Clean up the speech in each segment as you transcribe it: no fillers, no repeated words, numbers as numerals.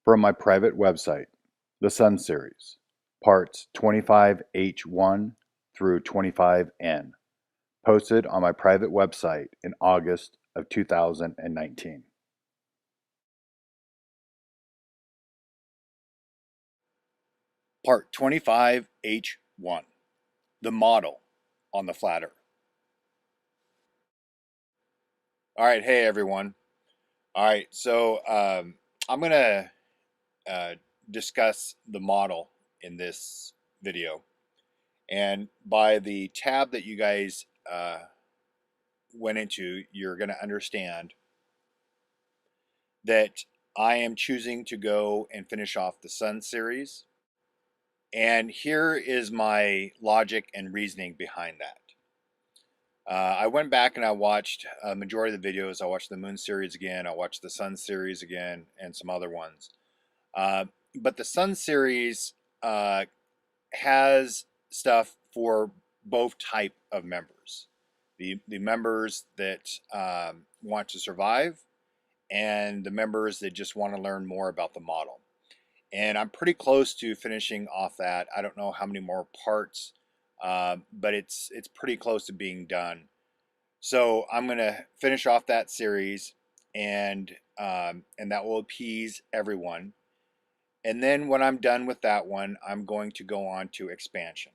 From my private website, the Sun Series, parts 25H1 through 25N, posted on my private website in August of 2019. Part 25H1, the model on the flat Earth. All right, hey everyone. All right, so I'm going to uh, discuss the model in this video. And by the tab that you guys went into, you're going to understand that I am choosing to go and finish off the Sun series. And here is my logic and reasoning behind that. I went back and I watched a majority of the videos. I watched the Moon series again. I watched the Sun series again and some other ones. Uh, but the Sun series has stuff for both type of members. The members that want to survive and the members that just want to learn more about the model. And I'm pretty close to finishing off that. I don't know how many more parts, but it's pretty close to being done. So I'm gonna finish off that series, and that will appease everyone. And then when I'm done with that one, I'm going to go on to expansion.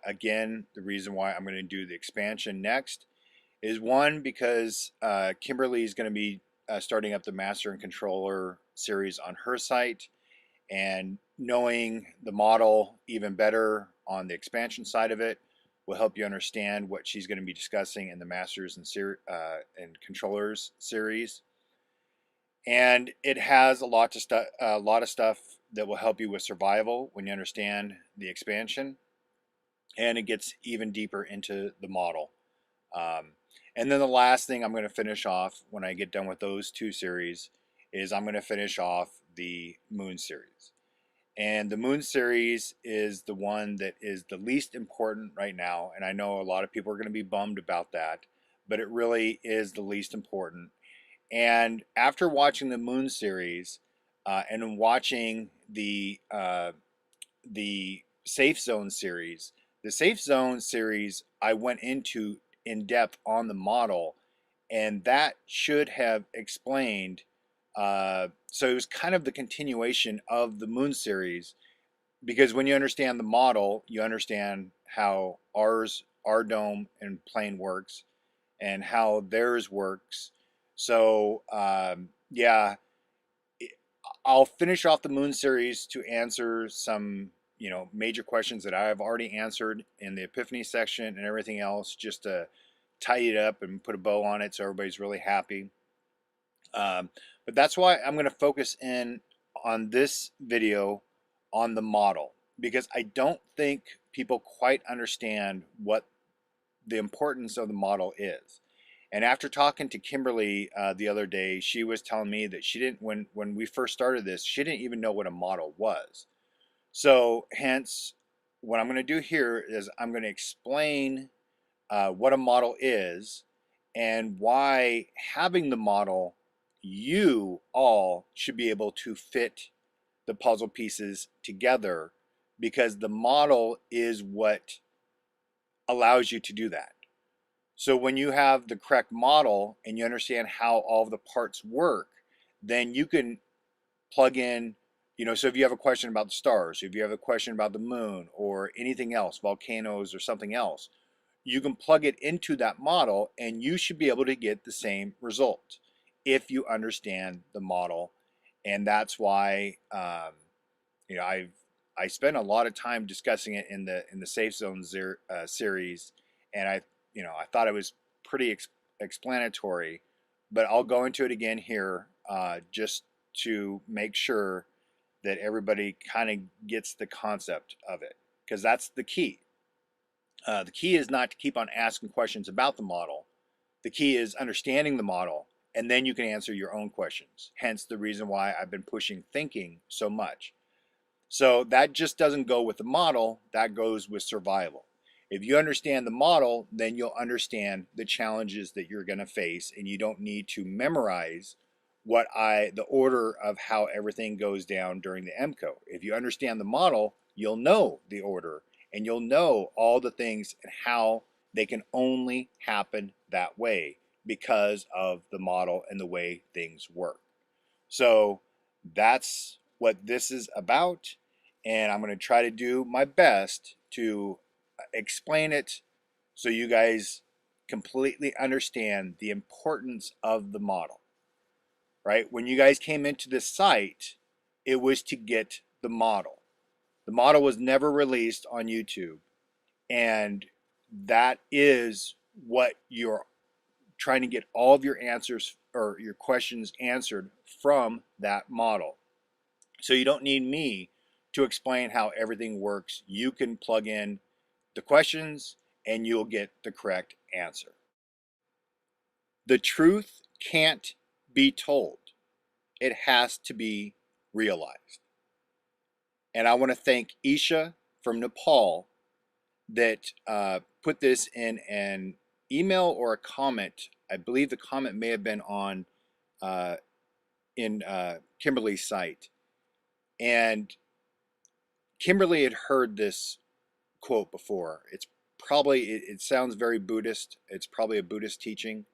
Again, the reason why I'm going to do the expansion next is one, because Kimberly is going to be starting up the Master and Controller series on her site, and knowing the model even better on the expansion side of it will help you understand what she's going to be discussing in the Masters and Controllers series. And it has a lot of stuff that will help you with survival when you understand the expansion, and it gets even deeper into the model. Um, and then the last thing I'm going to finish off when I get done with those two series is I'm going to finish off the Moon series. And the Moon series is the one that is the least important right now. And I know a lot of people are going to be bummed about that, but it really is the least important. And after watching the Moon series and watching the Safe Zone series, I went into in depth on the model, and that should have explained. So it was kind of the continuation of the Moon series, because when you understand the model, you understand how our dome and plane works and how theirs works. So yeah, I'll finish off the Moon series to answer some major questions that I've already answered in the Epiphany section and everything else, just to tidy it up and put a bow on it so everybody's really happy. Um, but that's why I'm going to focus in on this video on the model, because I don't think people quite understand what the importance of the model is. And after talking to Kimberly the other day, she was telling me that she didn't, when we first started this, she didn't even know what a model was. So hence, what I'm going to do here is I'm going to explain what a model is and why having the model, you all should be able to fit the puzzle pieces together, because the model is what allows you to do that. So when you have the correct model and you understand how all of the parts work, then you can plug in, so if you have a question about the stars, if you have a question about the moon or anything else, volcanoes or something else, you can plug it into that model and you should be able to get the same result if you understand the model. And that's why, I spent a lot of time discussing it in the Safe Zone series, and I thought it was pretty explanatory, but I'll go into it again here just to make sure that everybody kind of gets the concept of it, because that's the key. The key is not to keep on asking questions about the model. The key is understanding the model, and then you can answer your own questions. Hence the reason why I've been pushing thinking so much. So that just doesn't go with the model, that goes with survival. If you understand the model, then you'll understand the challenges that you're going to face, and you don't need to memorize the order of how everything goes down during the EMPCOE. If you understand the model, you'll know the order and you'll know all the things and how they can only happen that way because of the model and the way things work. So that's what this is about. And I'm going to try to do my best to explain it so you guys completely understand the importance of the model, right? When you guys came into this site, it was to get the model. The model was never released on YouTube. And that is what you're trying to get all of your answers or your questions answered from that model. So you don't need me to explain how everything works. You can plug in the questions and you'll get the correct answer. The truth can't be told. It has to be realized. And I want to thank Isha from Nepal that put this in an email or a comment. I believe the comment may have been on in Kimberly's site. And Kimberly had heard this quote before. It's probably, it sounds very Buddhist. It's probably a Buddhist teaching.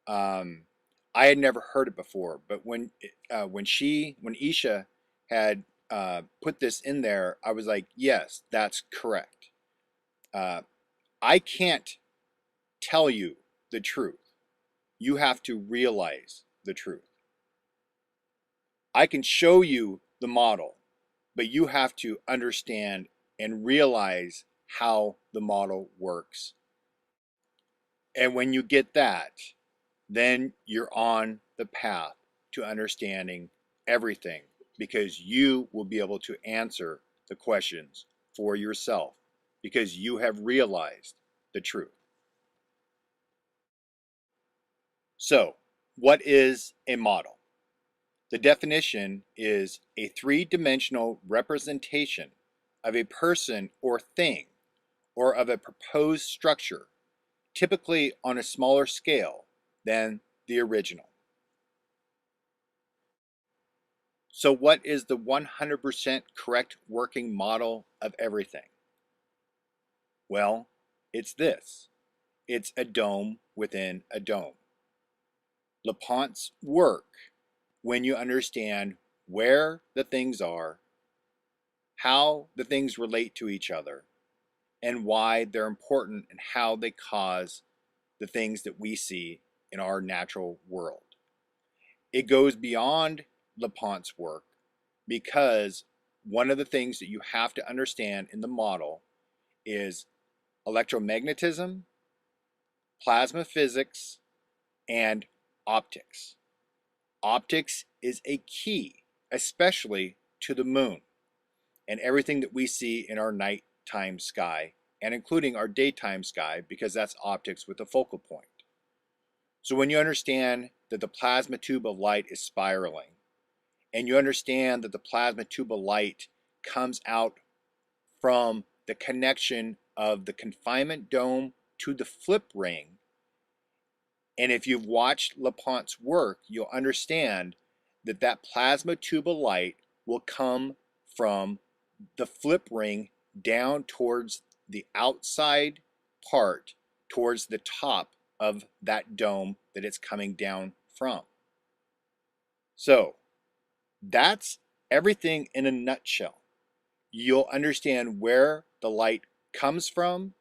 I had never heard it before, but when Isha had put this in there, I was like, yes, that's correct. I can't tell you the truth. You have to realize the truth. I can show you the model, but you have to understand and realize how the model works. And when you get that, then you're on the path to understanding everything because you will be able to answer the questions for yourself because you have realized the truth. So, what is a model? The definition is a three-dimensional representation of a person or thing or of a proposed structure, typically on a smaller scale than the original. So what is the 100% correct working model of everything? Well, it's this. It's a dome within a dome. LePont's work, when you understand where the things are, how the things relate to each other, and why they're important and how they cause the things that we see in our natural world. It goes beyond LePont's work because one of the things that you have to understand in the model is electromagnetism, plasma physics, and optics. Optics is a key, especially to the moon and everything that we see in our nighttime sky, and including our daytime sky, because that's optics with a focal point. So when you understand that the plasma tube of light is spiraling, and you understand that the plasma tube of light comes out from the connection of the confinement dome to the flip ring, and if you've watched LePont's work, you'll understand that that plasma tube of light will come from the flip ring down towards the outside part, towards the top of that dome that it's coming down from. So that's everything in a nutshell. You'll understand where the light comes from,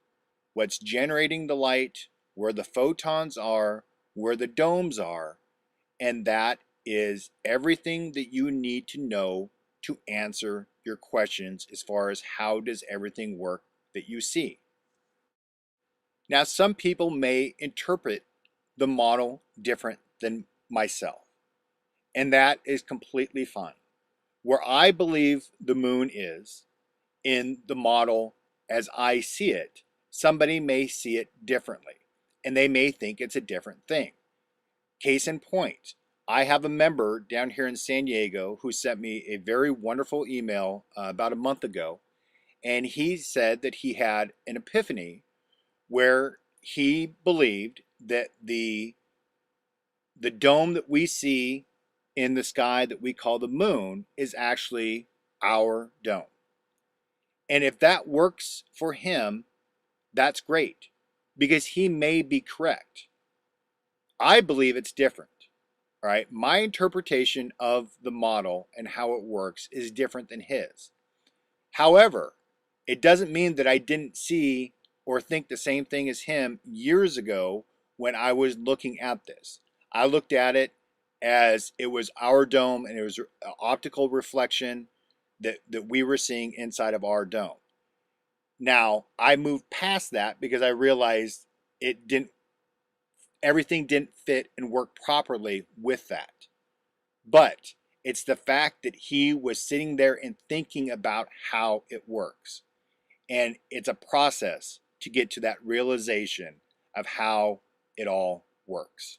what's generating the light, where the photons are, where the domes are, and that is everything that you need to know to answer your questions as far as how does everything work that you see. Now, some people may interpret the model different than myself, and that is completely fine. Where I believe the moon is in the model as I see it, somebody may see it differently, and they may think it's a different thing. Case in point, I have a member down here in San Diego who sent me a very wonderful email about a month ago, and he said that he had an epiphany where he believed that the dome that we see in the sky that we call the moon is actually our dome. And if that works for him, that's great, because he may be correct. I believe it's different. All right. My interpretation of the model and how it works is different than his. However, it doesn't mean that I didn't see or think the same thing as him years ago when I was looking at this. I looked at it as it was our dome and it was an optical reflection that we were seeing inside of our dome. Now, I moved past that because I realized everything didn't fit and work properly with that. But it's the fact that he was sitting there and thinking about how it works. And it's a process to get to that realization of how it all works.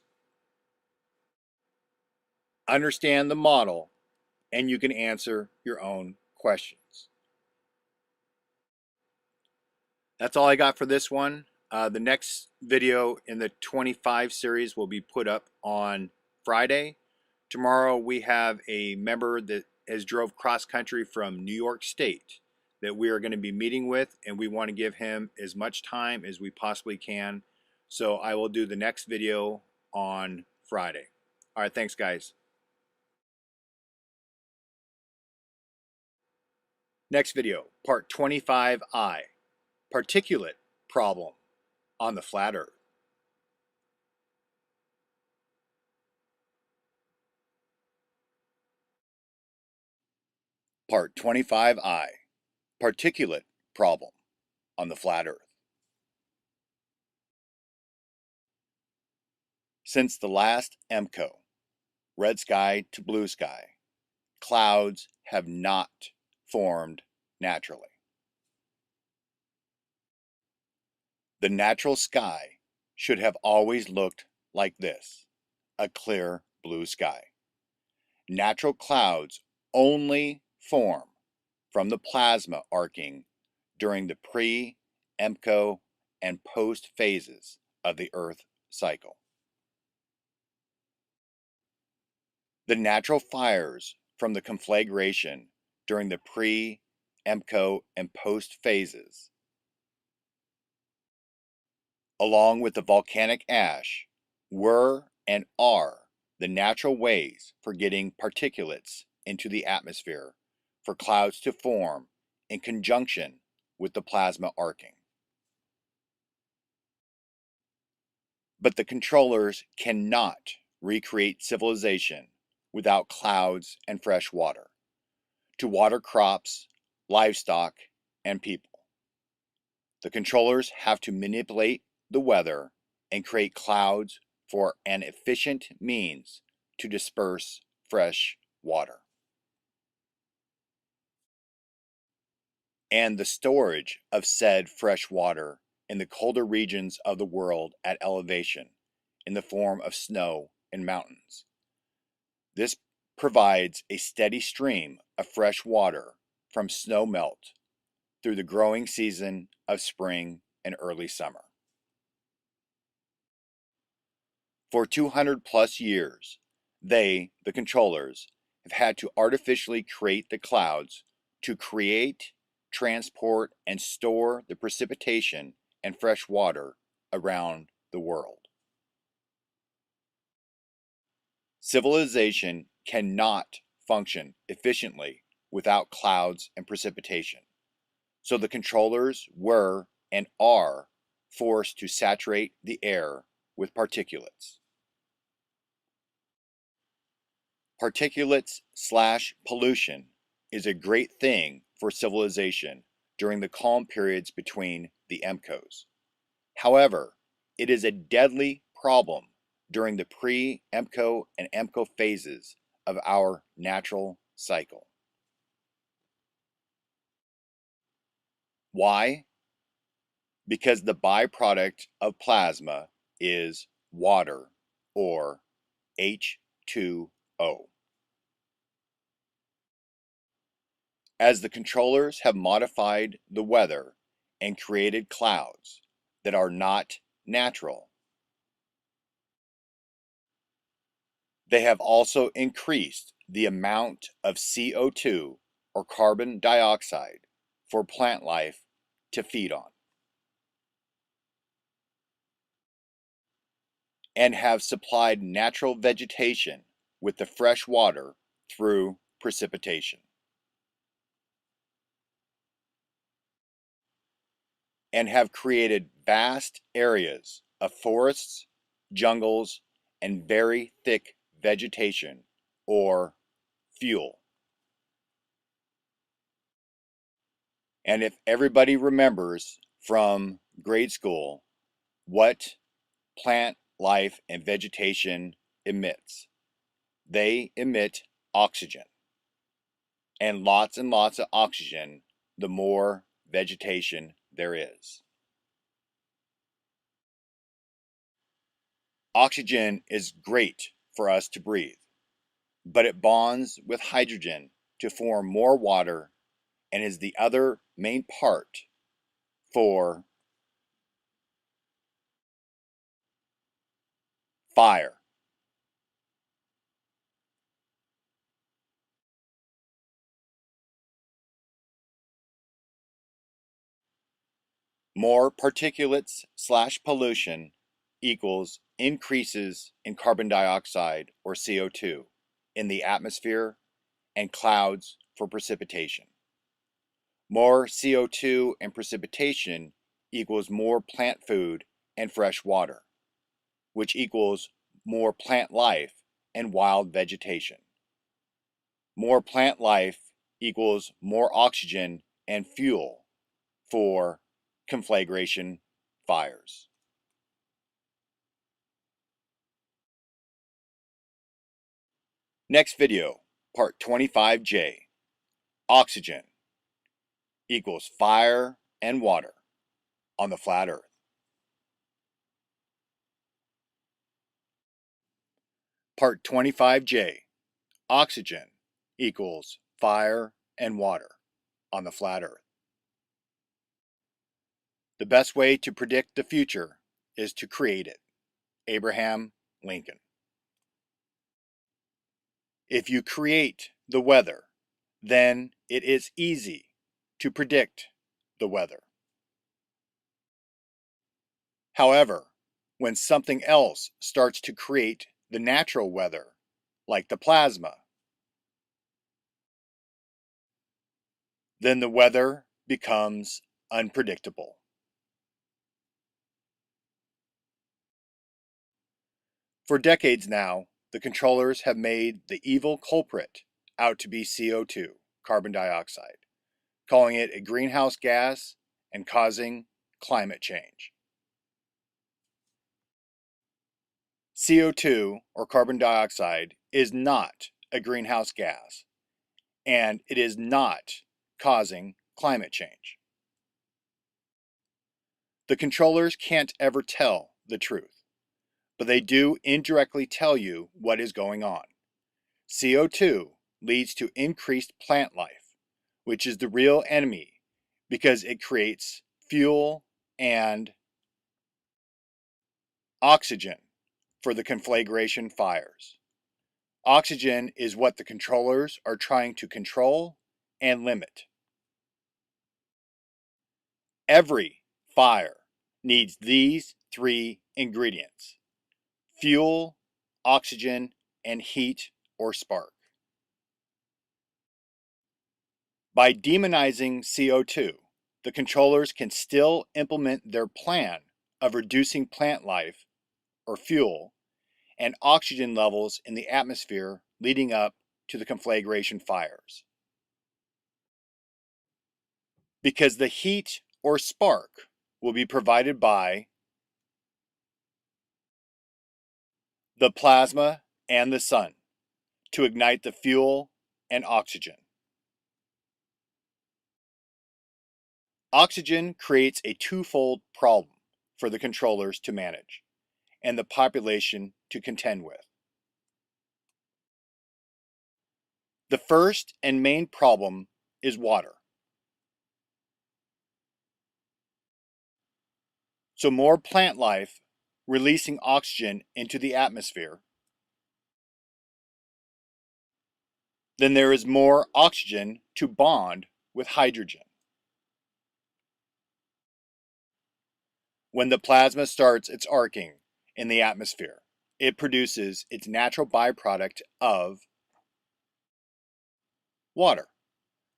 Understand the model, and you can answer your own questions. That's all I got for this one. The next video in the 25 series will be put up on Friday. Tomorrow we have a member that has drove cross country from New York State that we are going to be meeting with, and we want to give him as much time as we possibly can. So I will do the next video on Friday. All right, thanks guys. Next video, part 25I, particulate problem on the flat Earth. Part 25I, particulate problem on the flat Earth. Since the last EMPCOE, red sky to blue sky, clouds have not formed naturally. The natural sky should have always looked like this, a clear blue sky. Natural clouds only form from the plasma arcing during the pre-EMPCOE and post phases of the Earth cycle. The natural fires from the conflagration during the pre-EMPCOE and post phases, along with the volcanic ash, were and are the natural ways for getting particulates into the atmosphere for clouds to form in conjunction with the plasma arcing. But the controllers cannot recreate civilization without clouds and fresh water to water crops, livestock, and people. The controllers have to manipulate the weather and create clouds for an efficient means to disperse fresh water. And the storage of said fresh water in the colder regions of the world at elevation in the form of snow and mountains. This provides a steady stream of fresh water from snow melt through the growing season of spring and early summer. For 200 plus years, they, the controllers, have had to artificially create the clouds to create, transport, and store the precipitation and fresh water around the world. Civilization cannot function efficiently without clouds and precipitation. So the controllers were and are forced to saturate the air with particulates. Particulates/pollution is a great thing for civilization during the calm periods between the EMPCOEs. However, it is a deadly problem during the pre-EMPCOE and EMPCOE phases of our natural cycle. Why? Because the byproduct of plasma is water, or H2O. As the controllers have modified the weather and created clouds that are not natural, They have also increased the amount of CO2 or carbon dioxide for plant life to feed on, and have supplied natural vegetation with the fresh water through precipitation, and have created vast areas of forests, jungles, and very thick vegetation or fuel. And if everybody remembers from grade school what plant life and vegetation emits, they emit oxygen. And lots of oxygen, the more vegetation there is. Oxygen is great for us to breathe, but it bonds with hydrogen to form more water and is the other main part for fire. More particulates / pollution equals increases in carbon dioxide or CO2 in the atmosphere and clouds for precipitation. More CO2 and precipitation equals more plant food and fresh water, which equals more plant life and wild vegetation. More plant life equals more oxygen and fuel for conflagration fires. Next video, part 25J, oxygen equals fire and water on the flat earth. Part 25J, oxygen equals fire and water on the flat earth. The best way to predict the future is to create it. Abraham Lincoln. If you create the weather, then it is easy to predict the weather. However, when something else starts to create the natural weather, like the plasma, then the weather becomes unpredictable. For decades now, the controllers have made the evil culprit out to be CO2, carbon dioxide, calling it a greenhouse gas and causing climate change. CO2, or carbon dioxide, is not a greenhouse gas, and it is not causing climate change. The controllers can't ever tell the truth, but they do indirectly tell you what is going on. CO2 leads to increased plant life, which is the real enemy because it creates fuel and oxygen for the conflagration fires. Oxygen is what the controllers are trying to control and limit. Every fire needs these three ingredients: fuel, oxygen, and heat or spark. By demonizing CO2, the controllers can still implement their plan of reducing plant life or fuel and oxygen levels in the atmosphere leading up to the conflagration fires. Because the heat or spark will be provided by the plasma and the sun to ignite the fuel and oxygen. Oxygen creates a twofold problem for the controllers to manage and the population to contend with. The first and main problem is water. So more plant life releasing oxygen into the atmosphere then there is more oxygen to bond with hydrogen. When the plasma starts its arcing in the atmosphere, it produces its natural byproduct of water,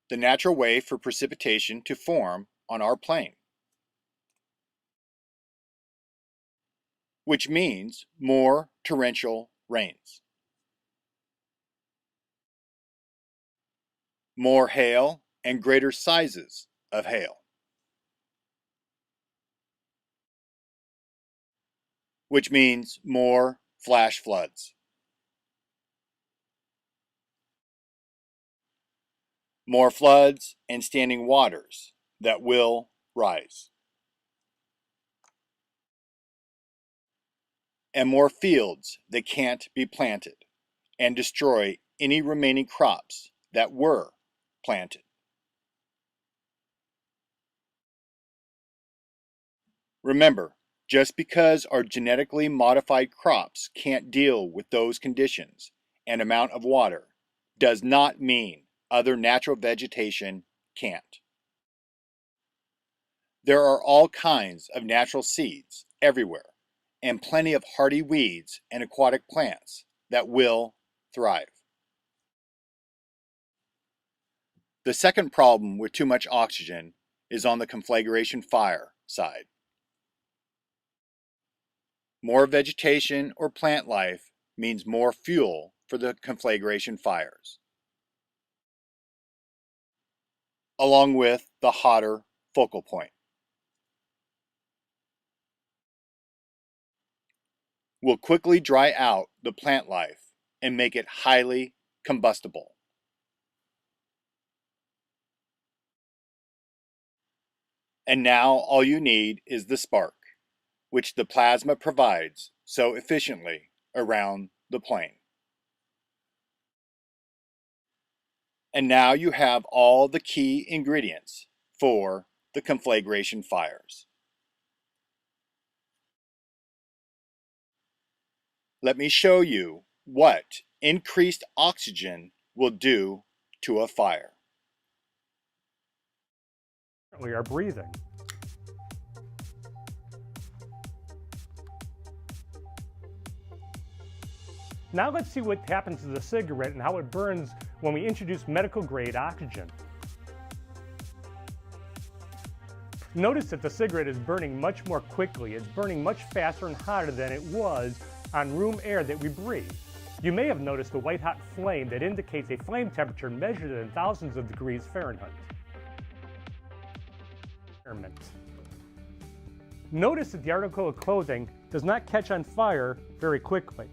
the natural way for precipitation to form on our plane, which means more torrential rains, more hail and greater sizes of hail, which means more flash floods, more floods and standing waters that will rise, and more fields that can't be planted and destroy any remaining crops that were planted. Remember, just because our genetically modified crops can't deal with those conditions and amount of water does not mean other natural vegetation can't. There are all kinds of natural seeds everywhere and plenty of hardy weeds and aquatic plants that will thrive. The second problem with too much oxygen is on the conflagration fire side. More vegetation or plant life means more fuel for the conflagration fires, along with the hotter focal point. Will quickly dry out the plant life and make it highly combustible. And now all you need is the spark, which the plasma provides so efficiently around the plane. And now you have all the key ingredients for the conflagration fires. Let me show you what increased oxygen will do to a fire. We are breathing. Now let's see what happens to the cigarette and how it burns when we introduce medical grade oxygen. Notice that the cigarette is burning much more quickly. It's burning much faster and hotter than it was on room air that we breathe. You may have noticed a white hot flame that indicates a flame temperature measured in thousands of degrees Fahrenheit. Notice that the article of clothing does not catch on fire very quickly.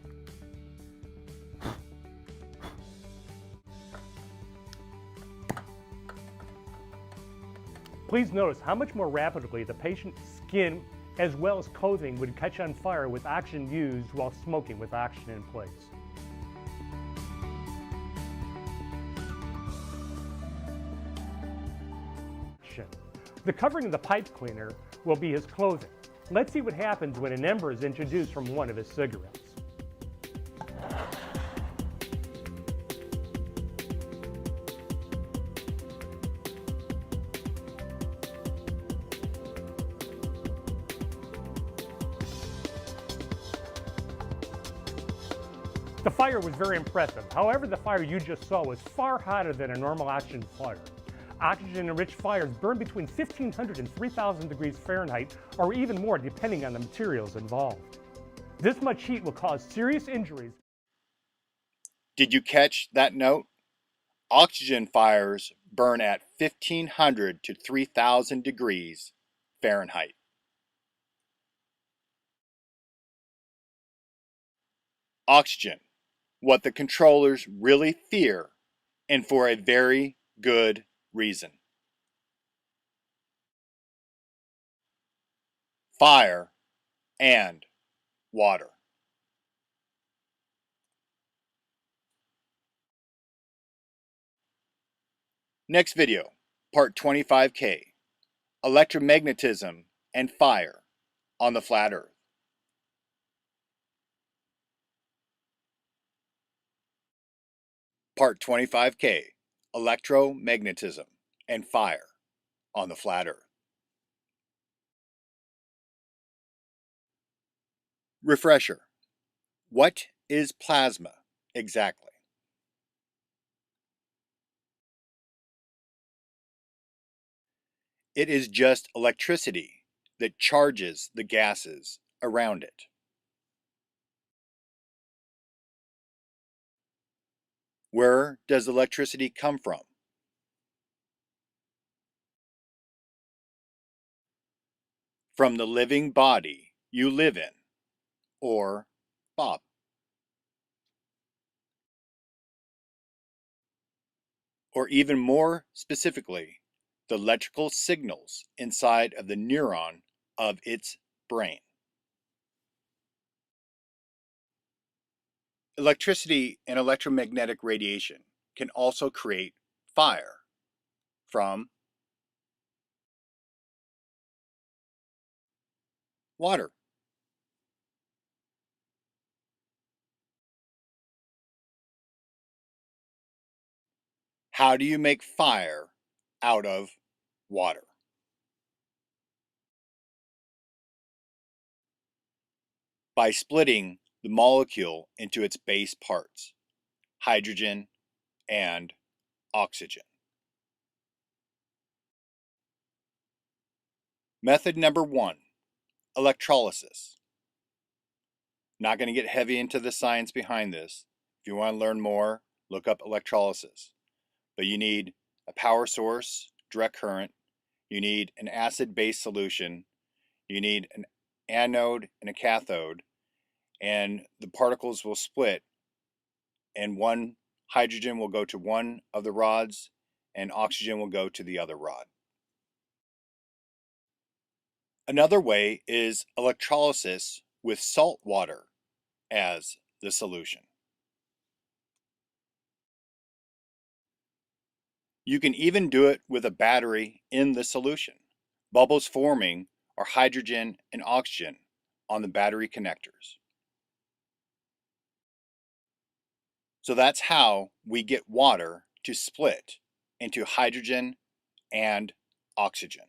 Please notice how much more rapidly the patient's skin as well as clothing would catch on fire with oxygen used while smoking with oxygen in place. The covering of the pipe cleaner will be his clothing. Let's see what happens when an ember is introduced from one of his cigarettes. The fire was very impressive. However, the fire you just saw was far hotter than a normal oxygen fire. Oxygen-enriched fires burn between 1,500 and 3,000 degrees Fahrenheit, or even more depending on the materials involved. This much heat will cause serious injuries. Did you catch that note? Oxygen fires burn at 1,500 to 3,000 degrees Fahrenheit. Oxygen, what the controllers really fear, and for a very good reason. Fire and water. Next video, part 25K, electromagnetism and fire on the flat Earth. Part 25K, Electromagnetism and Fire on the Flat Earth. Refresher. What is plasma exactly? It is just electricity that charges the gases around it. Where does electricity come from? From the living body you live in, or Bob. Or even more specifically, the electrical signals inside of the neuron of its brain. Electricity and electromagnetic radiation can also create fire from water. How do you make fire out of water? By splitting the molecule into its base parts, hydrogen and oxygen. Method number 1, electrolysis. Not going to get heavy into the science behind this. If you want to learn more, look up electrolysis. But you need a power source, direct current. You need an acid-base solution. You need an anode and a cathode. And the particles will split, and one hydrogen will go to one of the rods and oxygen will go to the other rod. Another way is electrolysis with salt water as the solution. You can even do it with a battery in the solution. Bubbles forming are hydrogen and oxygen on the battery connectors. So that's how we get water to split into hydrogen and oxygen.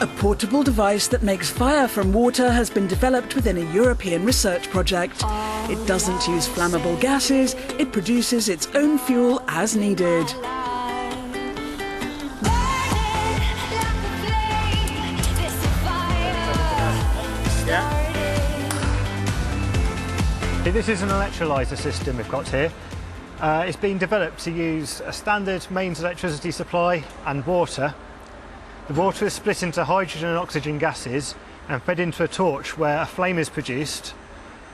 A portable device that makes fire from water has been developed within a European research project. It doesn't use flammable gases, it produces its own fuel as needed. This is an electrolyser system we've got here. It's been developed to use a standard mains electricity supply and water. The water is split into hydrogen and oxygen gases and fed into a torch where a flame is produced,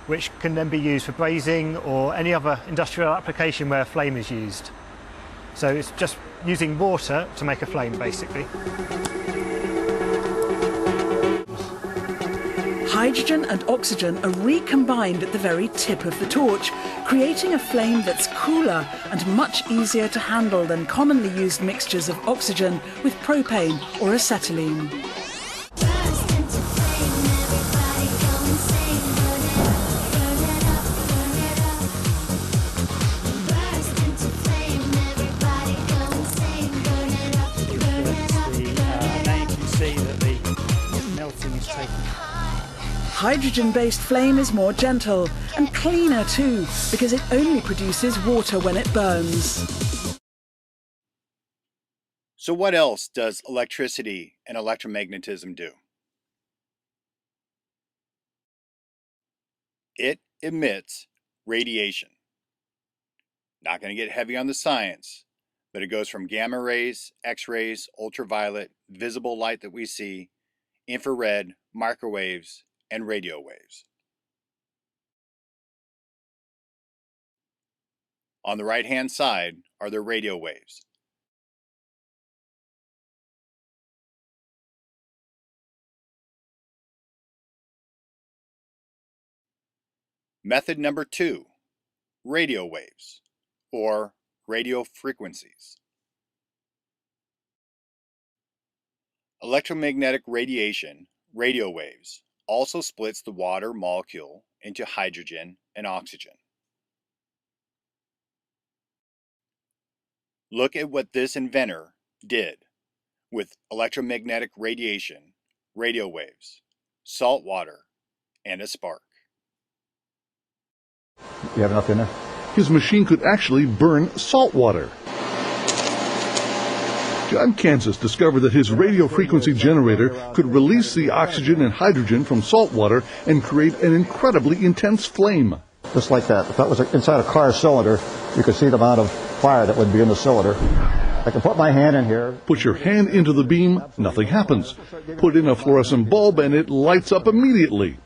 which can then be used for brazing or any other industrial application where a flame is used. So it's just using water to make a flame, basically. Hydrogen and oxygen are recombined at the very tip of the torch, creating a flame that's cooler and much easier to handle than commonly used mixtures of oxygen with propane or acetylene. Now you can see that the melting is taking. Hydrogen-based flame is more gentle and cleaner too, because it only produces water when it burns. So what else does electricity and electromagnetism do? It emits radiation. Not going to get heavy on the science, but it goes from gamma rays, X-rays, ultraviolet, visible light that we see, infrared, microwaves, and radio waves. On the right-hand side are the radio waves. Method number 2, radio waves, or radio frequencies. Electromagnetic radiation, radio waves, also splits the water molecule into hydrogen and oxygen. Look at what this inventor did with electromagnetic radiation, radio waves, salt water, and a spark. You have enough in there? His machine could actually burn salt water. John Kansas discovered that his radio frequency generator could release the oxygen and hydrogen from salt water and create an incredibly intense flame. Just like that. If that was inside a car cylinder, you could see the amount of fire that would be in the cylinder. I can put my hand in here. Put your hand into the beam, nothing happens. Put in a fluorescent bulb and it lights up immediately.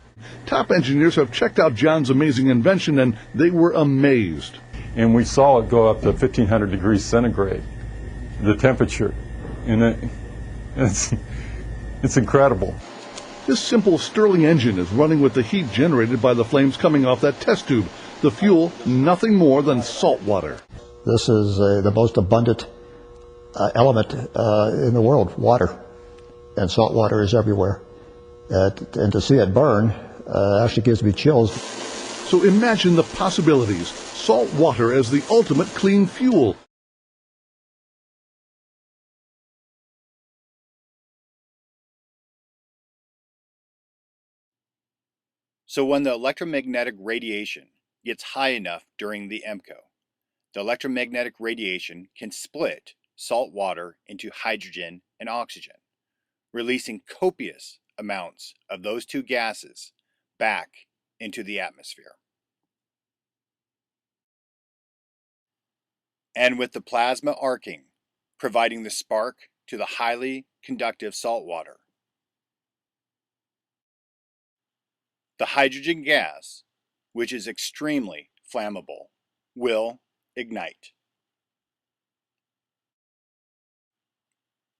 Top engineers have checked out John's amazing invention and they were amazed. And we saw it go up to 1,500 degrees centigrade, the temperature. And it's incredible. This simple Stirling engine is running with the heat generated by the flames coming off that test tube. The fuel, nothing more than salt water. This is the most abundant element in the world, water. And salt water is everywhere. And to see it burn actually gives me chills. So imagine the possibilities. Salt water as the ultimate clean fuel. So when the electromagnetic radiation gets high enough during the EMPCOE, the electromagnetic radiation can split salt water into hydrogen and oxygen, releasing copious amounts of those two gases back into the atmosphere. And with the plasma arcing, providing the spark to the highly conductive salt water, the hydrogen gas, which is extremely flammable, will ignite.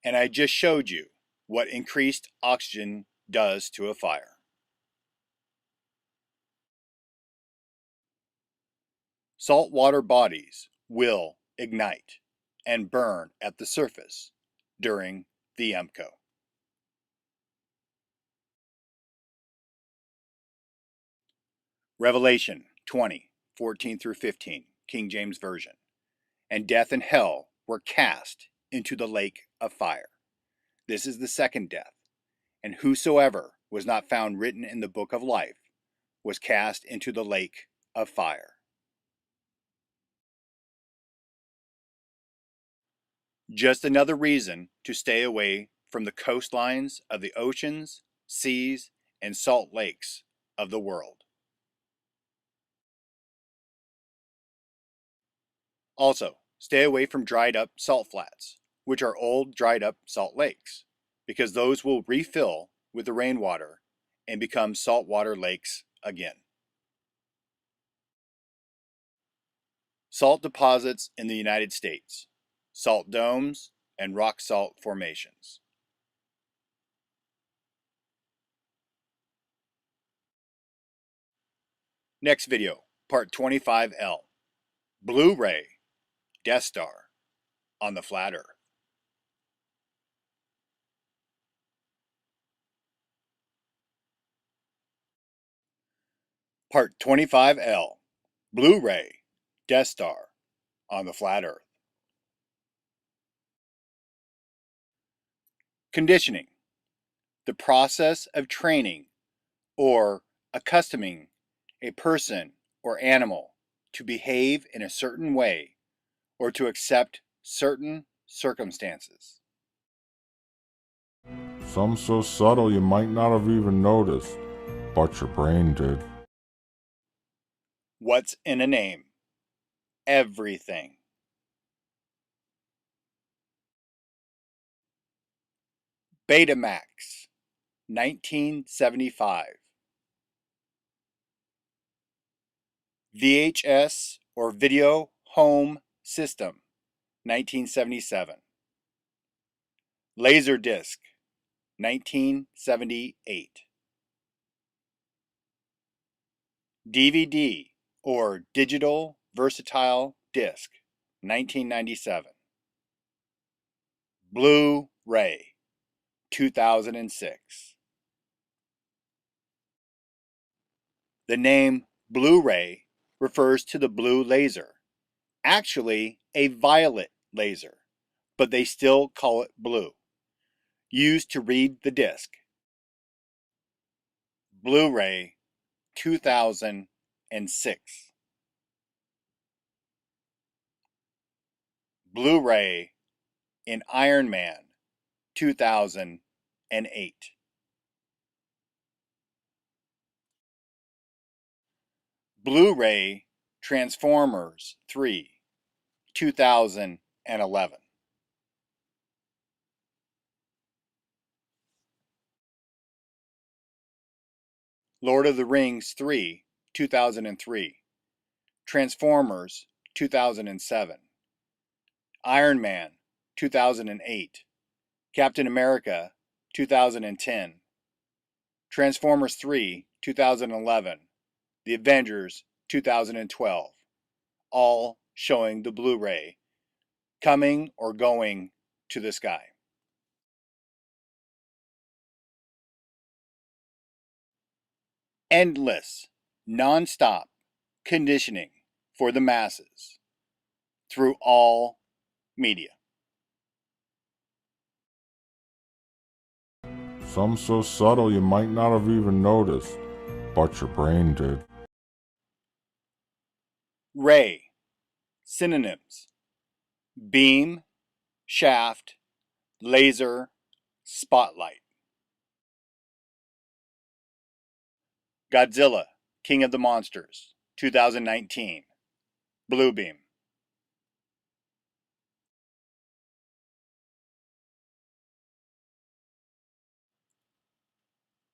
And I just showed you what increased oxygen does to a fire. Saltwater bodies will ignite and burn at the surface during the EMPCOE. Revelation 20:14 through 15, King James Version. And death and hell were cast into the lake of fire. This is the second death. And whosoever was not found written in the book of life was cast into the lake of fire. Just another reason to stay away from the coastlines of the oceans, seas, and salt lakes of the world. Also, stay away from dried up salt flats, which are old dried up salt lakes, because those will refill with the rainwater and become saltwater lakes again. Salt deposits in the United States, salt domes, and rock salt formations. Next video, part 25L, Blu-ray Death Star on the flat Earth. Part 25L, Blu-ray Death Star on the flat Earth. Conditioning, the process of training or accustoming a person or animal to behave in a certain way or to accept certain circumstances. Some so subtle you might not have even noticed, but your brain did. What's in a name? Everything. Betamax, 1975. VHS or Video Home System, 1977. Laserdisc, 1978. DVD or Digital Versatile Disc, 1997. Blu-ray, 2006. The name Blu-ray refers to the blue laser, actually a violet laser, but they still call it blue, used to read the disc. Blu-ray 2006. Blu-ray in Iron Man 2008. Blu-ray Transformers 3 2011. Lord of the Rings 3 2003. Transformers 2007. Iron Man 2008. Captain America 2010. Transformers 3 2011. The Avengers 2012. All showing the Blu-ray coming or going to the sky. Endless, non-stop conditioning for the masses through all media. Some so subtle you might not have even noticed, but your brain did. Ray. Synonyms: beam, shaft, laser, spotlight. Godzilla, King of the Monsters, 2019. Blue beam.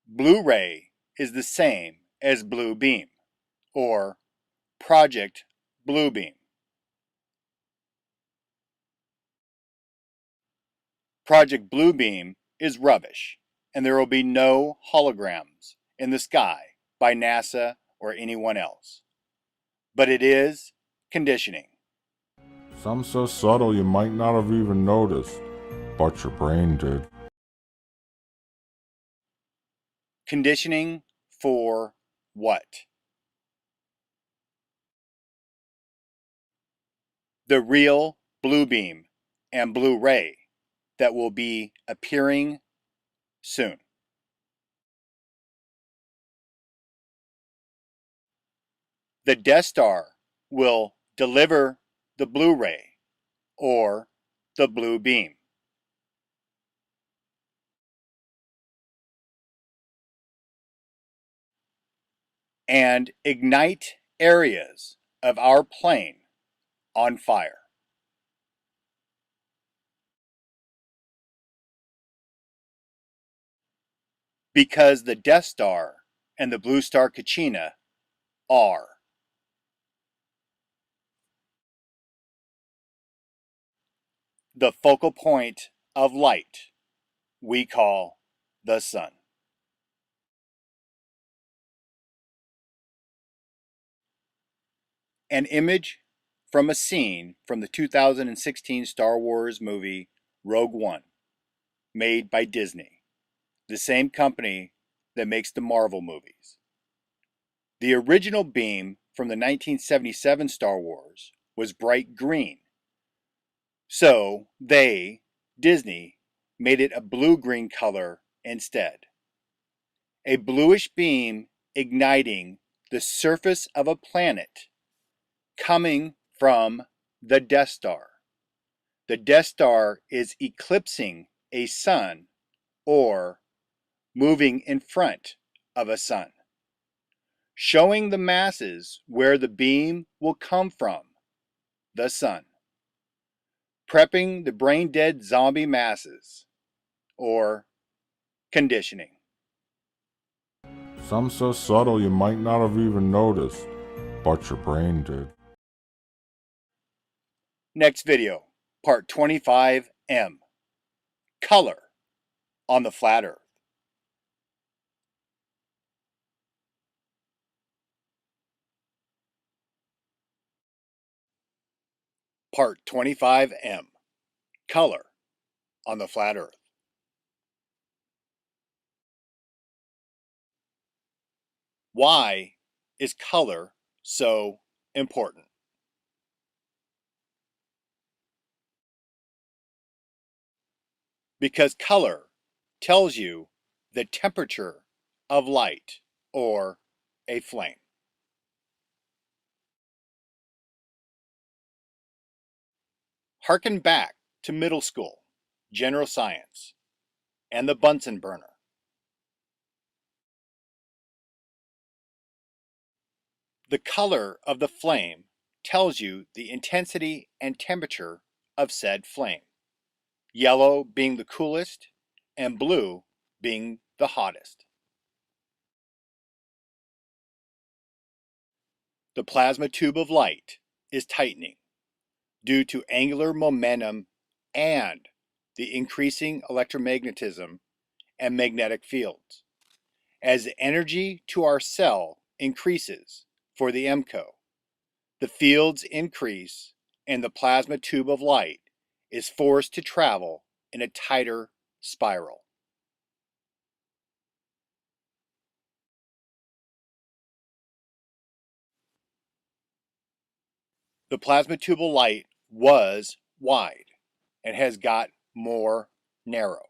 Blu-ray is the same as blue beam, or Project Bluebeam. Project Bluebeam is rubbish, and there will be no holograms in the sky by NASA or anyone else. But it is conditioning. Some so subtle you might not have even noticed, but your brain did. Conditioning for what? The real Bluebeam and Blu-ray that will be appearing soon. The Death Star will deliver the Blu-ray or the blue beam. And ignite areas of our plane on fire. Because the Death Star and the Blue Star Kachina are the focal point of light we call the sun. An image from a scene from the 2016 Star Wars movie Rogue One, made by Disney, the same company that makes the Marvel movies. The original beam from the 1977 Star Wars was bright green. So they, Disney, made it a blue-green color instead. A bluish beam igniting the surface of a planet coming from the Death Star. The Death Star is eclipsing a sun or moving in front of a sun, showing the masses where the beam will come from, the sun, prepping the brain-dead zombie masses, or conditioning. Some so subtle you might not have even noticed, but your brain did. Next video, part 25M, color on the flat earth. Part 25M, color on the flat earth. Why is color so important? because color tells you the temperature of light or a flame. Harken back to middle school, general science, and the Bunsen burner. The color of the flame tells you the intensity and temperature of said flame, yellow being the coolest and blue being the hottest. The plasma tube of light is tightening due to angular momentum and the increasing electromagnetism and magnetic fields. As the energy to our cell increases for the EMPCOE, the fields increase and the plasma tube of light is forced to travel in a tighter spiral. The plasma tube of light was wide and has got more narrow.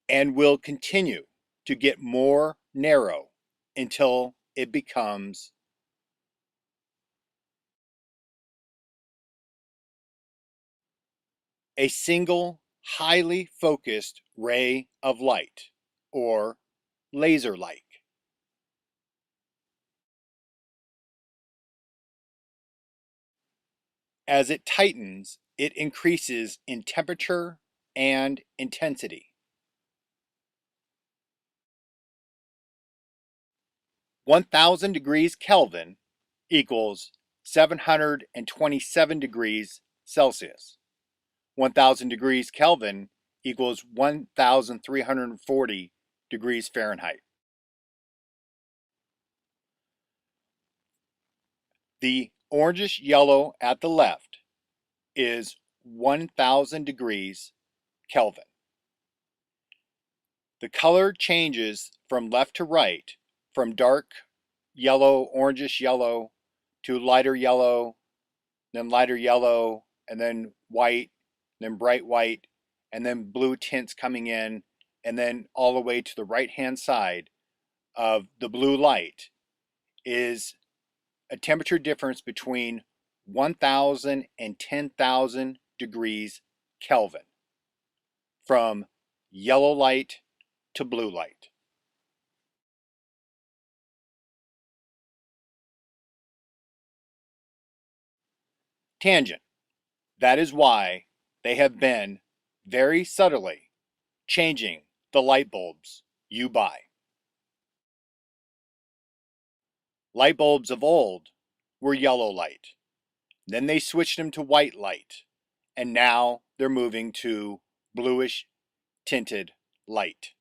And will continue to get more narrow until it becomes a single highly focused ray of light, or laser-like. As it tightens, it increases in temperature and intensity. 1000 degrees Kelvin equals 727 degrees Celsius. 1000 degrees Kelvin equals 1340 degrees Fahrenheit. The orangish yellow at the left is 1000 degrees Kelvin. The color changes from left to right, from dark yellow, orangish yellow, to lighter yellow, and then white, then bright white, and then blue tints coming in, and then all the way to the right-hand side of the blue light is a temperature difference between 1000 and 10,000 degrees Kelvin, from yellow light to blue light. Tangent. That is why they have been very subtly changing the light bulbs you buy. Light bulbs of old were yellow light. Then they switched them to white light. And now they're moving to bluish tinted light.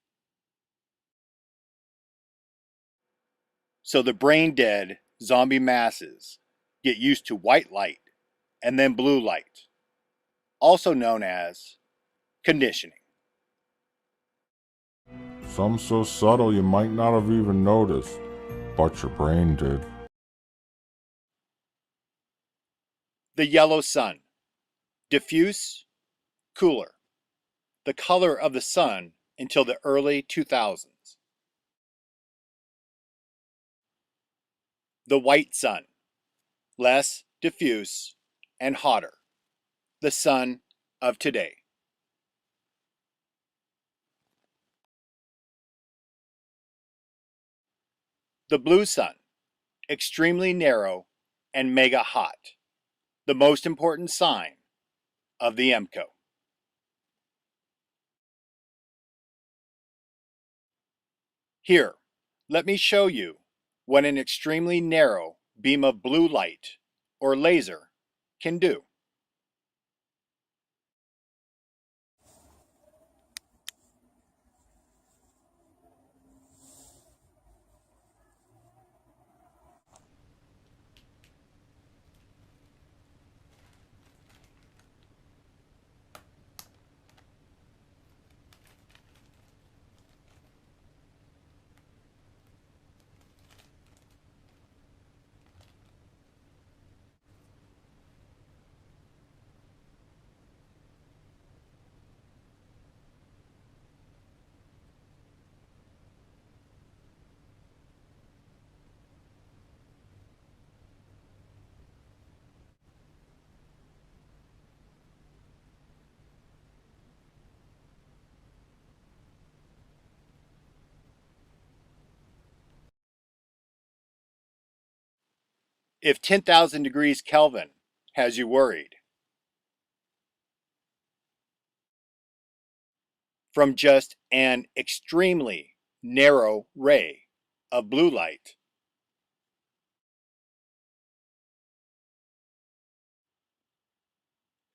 So the brain dead zombie masses get used to white light and then blue light, also known as conditioning. Some so subtle you might not have even noticed, but your brain did. The yellow sun. Diffuse, cooler. The color of the sun until the early 2000s. The white sun. Less diffuse and hotter. The sun of today. The blue sun. Extremely narrow and mega hot. The most important sign of the EMPCOE. Here, let me show you what an extremely narrow beam of blue light, or laser, can do. if 10,000 degrees Kelvin has you worried, from just an extremely narrow ray of blue light,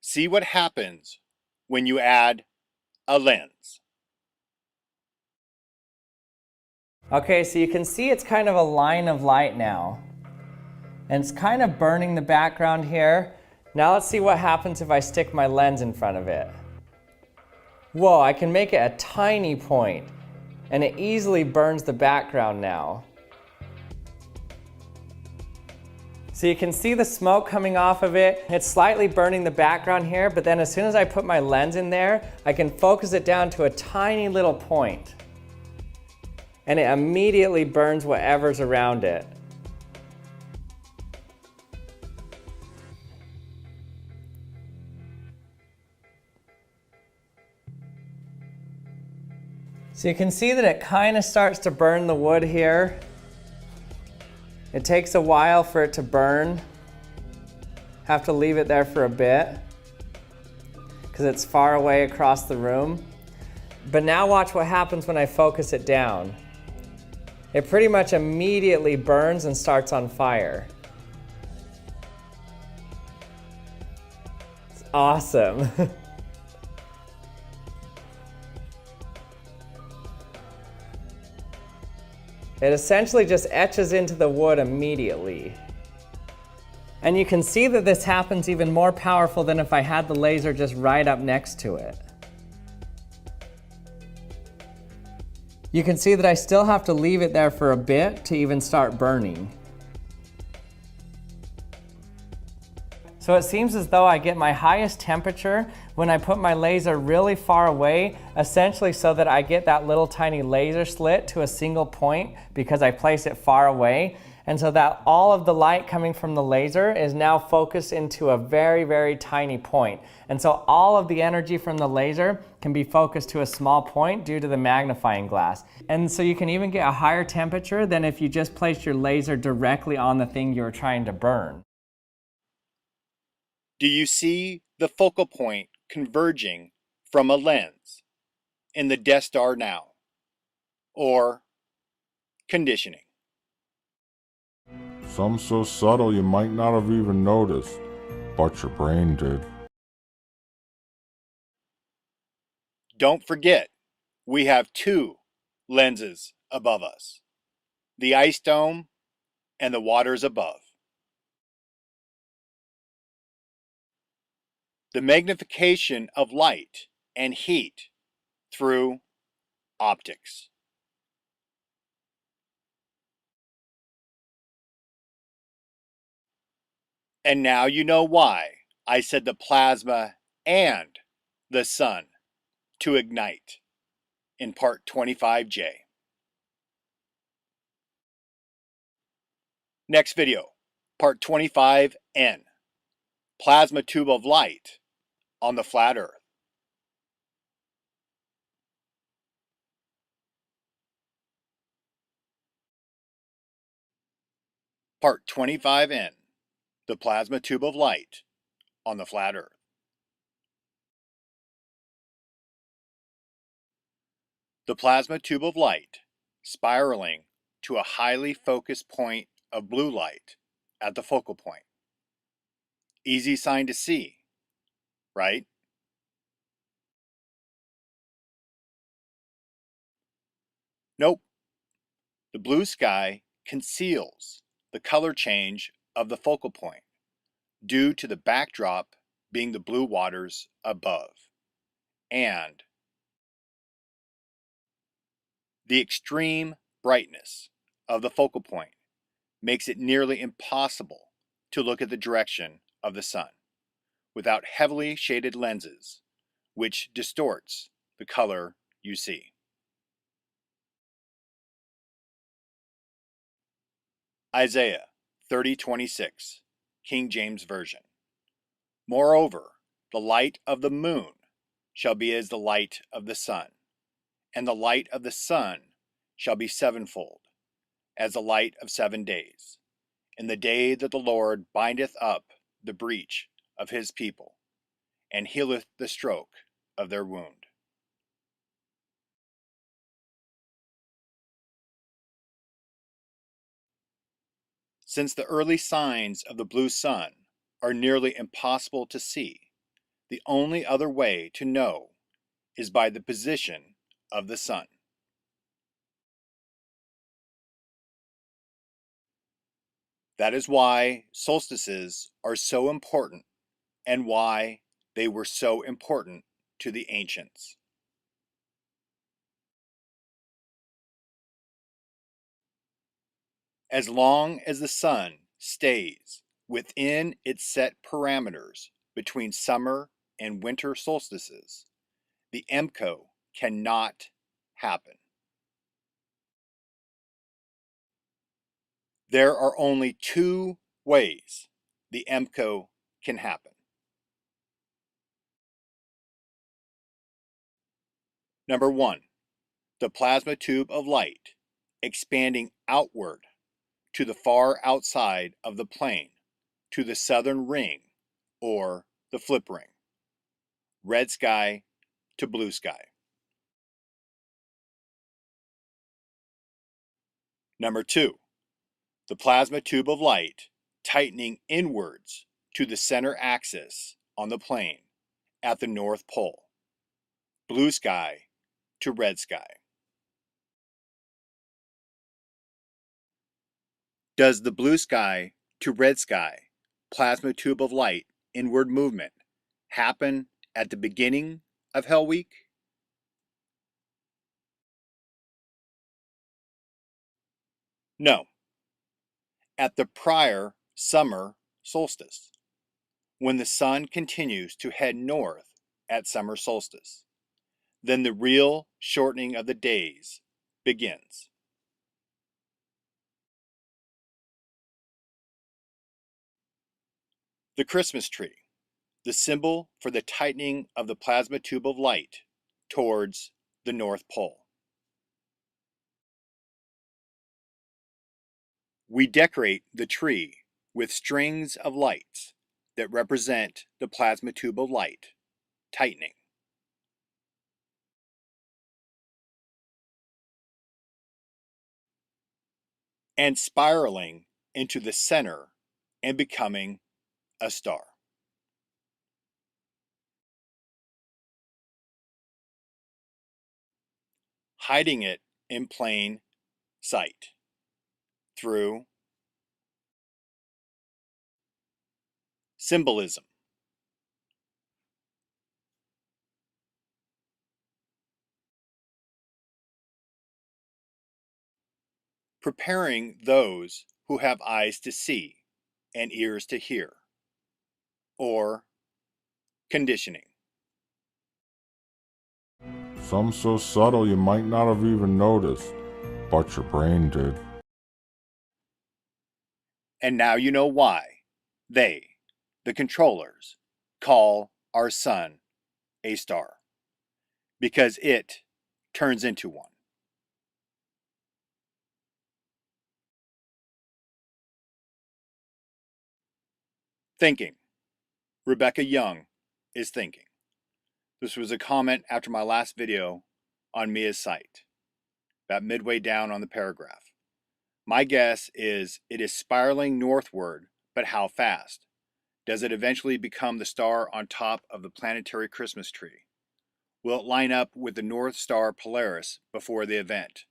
see what happens when you add a lens. Okay, so you can see it's kind of a line of light now. And it's kind of burning the background here. Now let's see what happens if I stick my lens in front of it. Whoa, I can make it a tiny point, and it easily burns the background now. So you can see the smoke coming off of it. It's slightly burning the background here, but then as soon as I put my lens in there, I can focus it down to a tiny little point. And it immediately burns whatever's around it. So you can see that it kind of starts to burn the wood here. It takes a while for it to burn. Have to leave it there for a bit because it's far away across the room. But now watch what happens when I focus it down. It pretty much immediately burns and starts on fire. It's awesome. It essentially just etches into the wood immediately. And you can see that this happens even more powerful than if I had the laser just right up next to it. You can see that I still have to leave it there for a bit to even start burning. So it seems as though I get my highest temperature when I put my laser really far away, essentially so that I get that little tiny laser slit to a single point because I place it far away. And so that all of the light coming from the laser is now focused into a very, very tiny point. And so all of the energy from the laser can be focused to a small point due to the magnifying glass. And so you can even get a higher temperature than if you just placed your laser directly on the thing you were trying to burn. Do you see the focal point converging from a lens in the Death Star now? Or conditioning? Some so subtle you might not have even noticed, but your brain did. Don't forget, we have two lenses above us, the ice dome and the waters above. The magnification of light and heat through optics. And now you know why I said the plasma and the sun to ignite in part 25J. Next video, part 25N, plasma tube of light on the flat Earth. Part 25N, the plasma tube of light on the flat Earth. The plasma tube of light spiraling to a highly focused point of blue light at the focal point. Easy sign to see, right? Nope. The blue sky conceals the color change of the focal point due to the backdrop being the blue waters above, and the extreme brightness of the focal point makes it nearly impossible to look at the direction of the sun without heavily shaded lenses, which distorts the color you see. Isaiah 30:26, King James Version. Moreover, the light of the moon shall be as the light of the sun, and the light of the sun shall be sevenfold, as the light of 7 days. in the day that the Lord bindeth up the breach of his people, and healeth the stroke of their wound. Since the early signs of the blue sun are nearly impossible to see, the only other way to know is by the position of the sun. That is why solstices are so important and why they were so important to the ancients. As long as the sun stays within its set parameters between summer and winter solstices, the EMPCOE cannot happen. There are only two ways the EMPCOE can happen. Number one, the plasma tube of light expanding outward to the far outside of the plane, to the southern ring or the flip ring, red sky to blue sky. Number two, the plasma tube of light tightening inwards to the center axis on the plane at the North Pole, blue sky to red sky. Does the blue sky to red sky plasma tube of light inward movement happen at the beginning of Hell Week? No, at the prior summer solstice, when the sun continues to head north at summer solstice. Then the real shortening of the days begins. The Christmas tree, the symbol for the tightening of the plasma tube of light towards the North Pole. We decorate the tree with strings of lights that represent the plasma tube of light tightening. And spiraling into the center and becoming a star. Hiding it in plain sight through symbolism. Preparing those who have eyes to see and ears to hear, or conditioning. Some so subtle you might not have even noticed, but your brain did. And now you know why they, the controllers, call our sun a star. Because it turns into one. Thinking. Rebecca Young is thinking. This was a comment after my last video on Mia's site, about midway down on the paragraph. My guess is it is spiraling northward, but how fast? Does it eventually become the star on top of the planetary Christmas tree? Will it line up with the North Star Polaris before the event,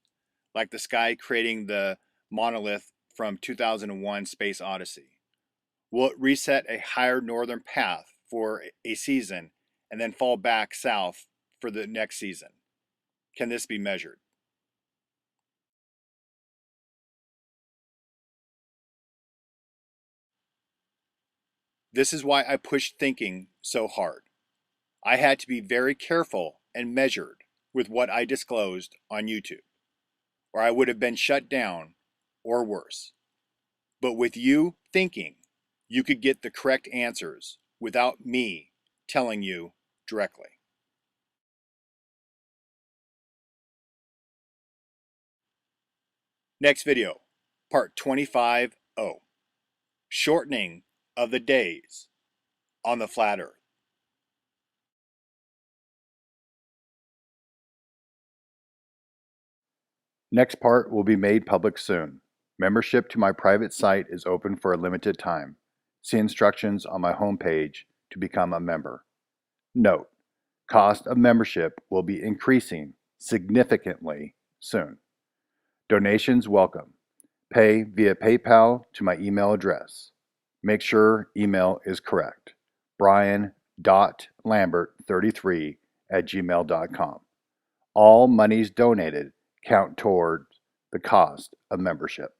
like the sky creating the monolith from 2001 Space Odyssey? Will it reset a higher northern path for a season and then fall back south for the next season? Can this be measured? This is why I pushed thinking so hard. I had to be very careful and measured with what I disclosed on YouTube, or I would have been shut down or worse. But with you thinking, you could get the correct answers without me telling you directly. Next video, part 25-0. shortening of the days on the flat earth. Next part will be made public soon. Membership to my private site is open for a limited time. See instructions on my homepage to become a member. Note, cost of membership will be increasing significantly soon. Donations welcome. Pay via PayPal to my email address. Make sure email is correct. brian.lambert33@gmail.com. All monies donated count toward the cost of membership.